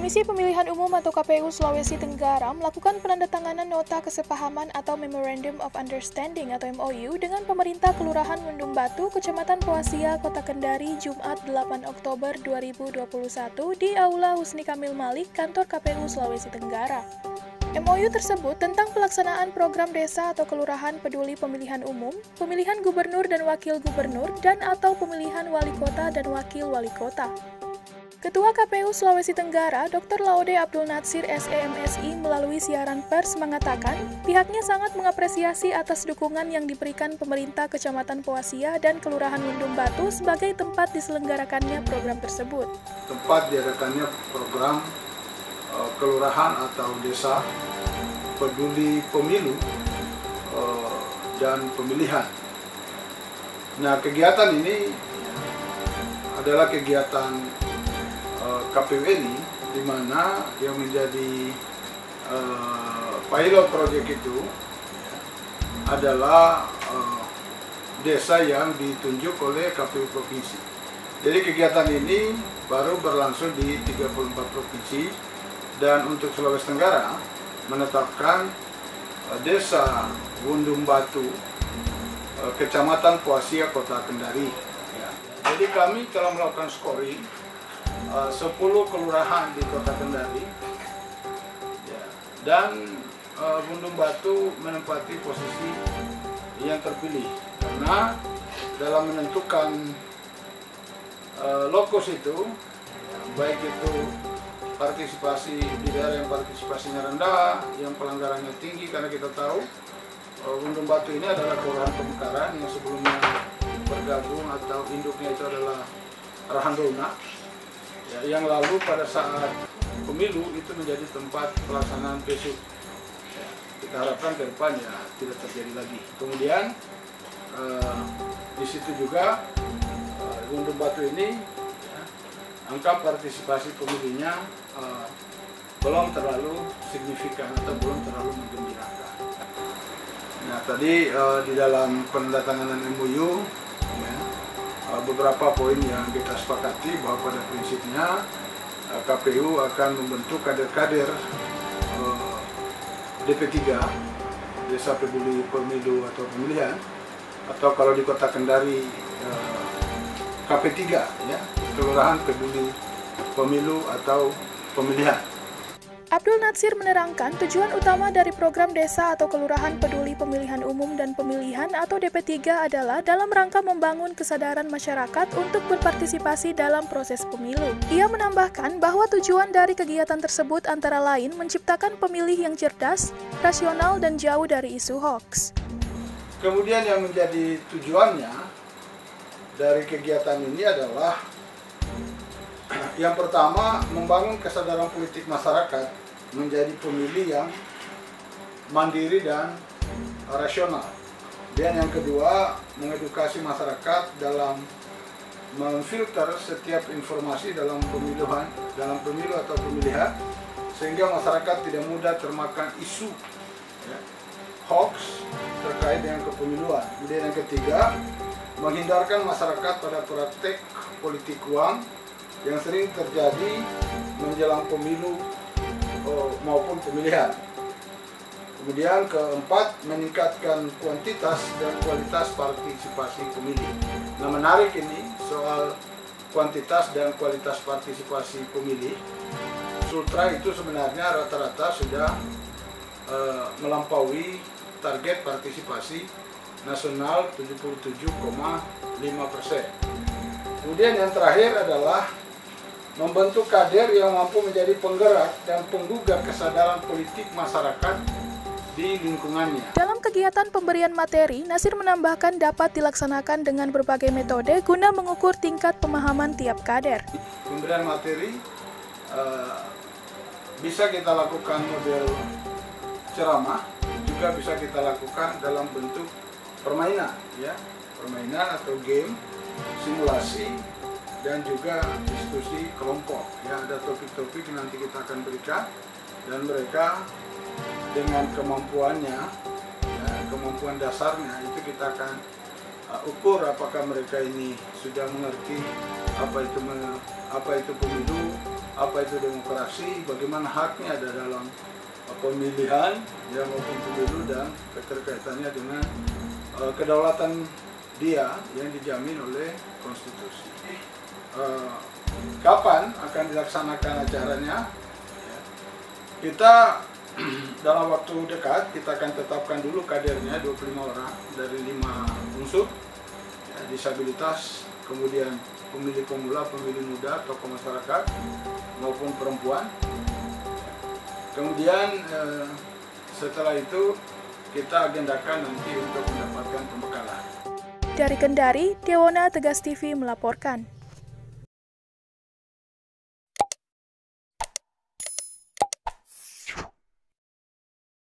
Komisi Pemilihan Umum atau KPU Sulawesi Tenggara melakukan penandatanganan nota kesepahaman atau Memorandum of Understanding atau MOU dengan pemerintah Kelurahan Mendung Batu, Kecamatan Poasia, Kota Kendari, Jumat 8 Oktober 2021 di Aula Husni Kamil Malik, Kantor KPU Sulawesi Tenggara. MOU tersebut tentang pelaksanaan program desa atau kelurahan peduli pemilihan umum, pemilihan gubernur dan wakil gubernur, dan atau pemilihan wali kota dan wakil wali kota. Ketua KPU Sulawesi Tenggara, Dr. Laude Abdul Natsir SEMSI melalui siaran pers mengatakan pihaknya sangat mengapresiasi atas dukungan yang diberikan pemerintah Kecamatan Poasia dan Kelurahan Mendung Batu sebagai tempat diselenggarakannya program tersebut. Tempat diadakannya program kelurahan atau desa peduli pemilu dan pemilihan. Nah, kegiatan ini adalah kegiatan KPU ini, di mana yang menjadi pilot project itu adalah desa yang ditunjuk oleh KPU Provinsi. Jadi kegiatan ini baru berlangsung di 34 provinsi, dan untuk Sulawesi Tenggara menetapkan desa Mendung Batu, Kecamatan Poasia, Kota Kendari. Jadi kami telah melakukan scoring 10 kelurahan di Kota Kendari, dan Mendung Batu menempati posisi yang terpilih karena dalam menentukan lokus itu, baik itu partisipasi di daerah yang partisipasinya rendah, yang pelanggarannya tinggi, karena kita tahu Mendung Batu ini adalah kelurahan pemekaran yang sebelumnya bergabung atau induknya itu adalah Rahandona. Ya, yang lalu pada saat pemilu itu menjadi tempat pelaksanaan PSU. Ya, kita harapkan ke depan ya tidak terjadi lagi. Kemudian di situ juga Mendung Batu ini ya, angka partisipasi pemilihnya belum terlalu signifikan atau belum terlalu menggembirakan. Nah, tadi di dalam penandatanganan MOU ya, beberapa poin yang kita sepakati bahwa pada prinsipnya KPU akan membentuk kader-kader DP3, Desa Peduli Pemilu atau Pemilihan, atau kalau di Kota Kendari KP3 ya, Kelurahan Peduli Pemilu atau Pemilihan. Abdul Natsir menerangkan tujuan utama dari program desa atau kelurahan peduli pemilihan umum dan pemilihan atau DP3 adalah dalam rangka membangun kesadaran masyarakat untuk berpartisipasi dalam proses pemilu. Ia menambahkan bahwa tujuan dari kegiatan tersebut antara lain menciptakan pemilih yang cerdas, rasional, dan jauh dari isu hoaks. Kemudian yang menjadi tujuannya dari kegiatan ini adalah yang pertama, membangun kesadaran politik masyarakat menjadi pemilih yang mandiri dan rasional. Dan yang kedua, mengedukasi masyarakat dalam memfilter setiap informasi dalam pemilu atau pemilihan, sehingga masyarakat tidak mudah termakan isu ya, hoax terkait dengan kepemiluan. Kemudian yang ketiga, menghindarkan masyarakat pada praktek politik uang yang sering terjadi menjelang pemilu maupun pemilihan. Kemudian keempat, meningkatkan kuantitas dan kualitas partisipasi pemilih. Nah, menarik ini soal kuantitas dan kualitas partisipasi pemilih. Sultra itu sebenarnya rata-rata sudah melampaui target partisipasi nasional 77,5%. Kemudian yang terakhir adalah membentuk kader yang mampu menjadi penggerak dan penggugah kesadaran politik masyarakat di lingkungannya. Dalam kegiatan pemberian materi, Natsir menambahkan dapat dilaksanakan dengan berbagai metode guna mengukur tingkat pemahaman tiap kader. Pemberian materi bisa kita lakukan model ceramah, juga bisa kita lakukan dalam bentuk permainan, ya, permainan atau game, simulasi, dan juga diskusi kelompok. Ya, ada topik-topik yang nanti kita akan berikan, dan mereka dengan kemampuannya, ya, kemampuan dasarnya itu kita akan ukur apakah mereka ini sudah mengerti apa itu pemilu, apa itu demokrasi, bagaimana haknya ada dalam pemilihan, ya maupun pemilu, dan keterkaitannya dengan kedaulatan dia yang dijamin oleh konstitusi. Kapan akan dilaksanakan acaranya? Kita dalam waktu dekat kita akan tetapkan dulu kadernya 25 orang dari 5 unsur, ya, disabilitas, kemudian pemilih pemula, pemilih muda, tokoh masyarakat maupun perempuan. Kemudian setelah itu kita agendakan nanti untuk mendapatkan pembekalan. Dari Kendari, Dewona Tegas TV melaporkan.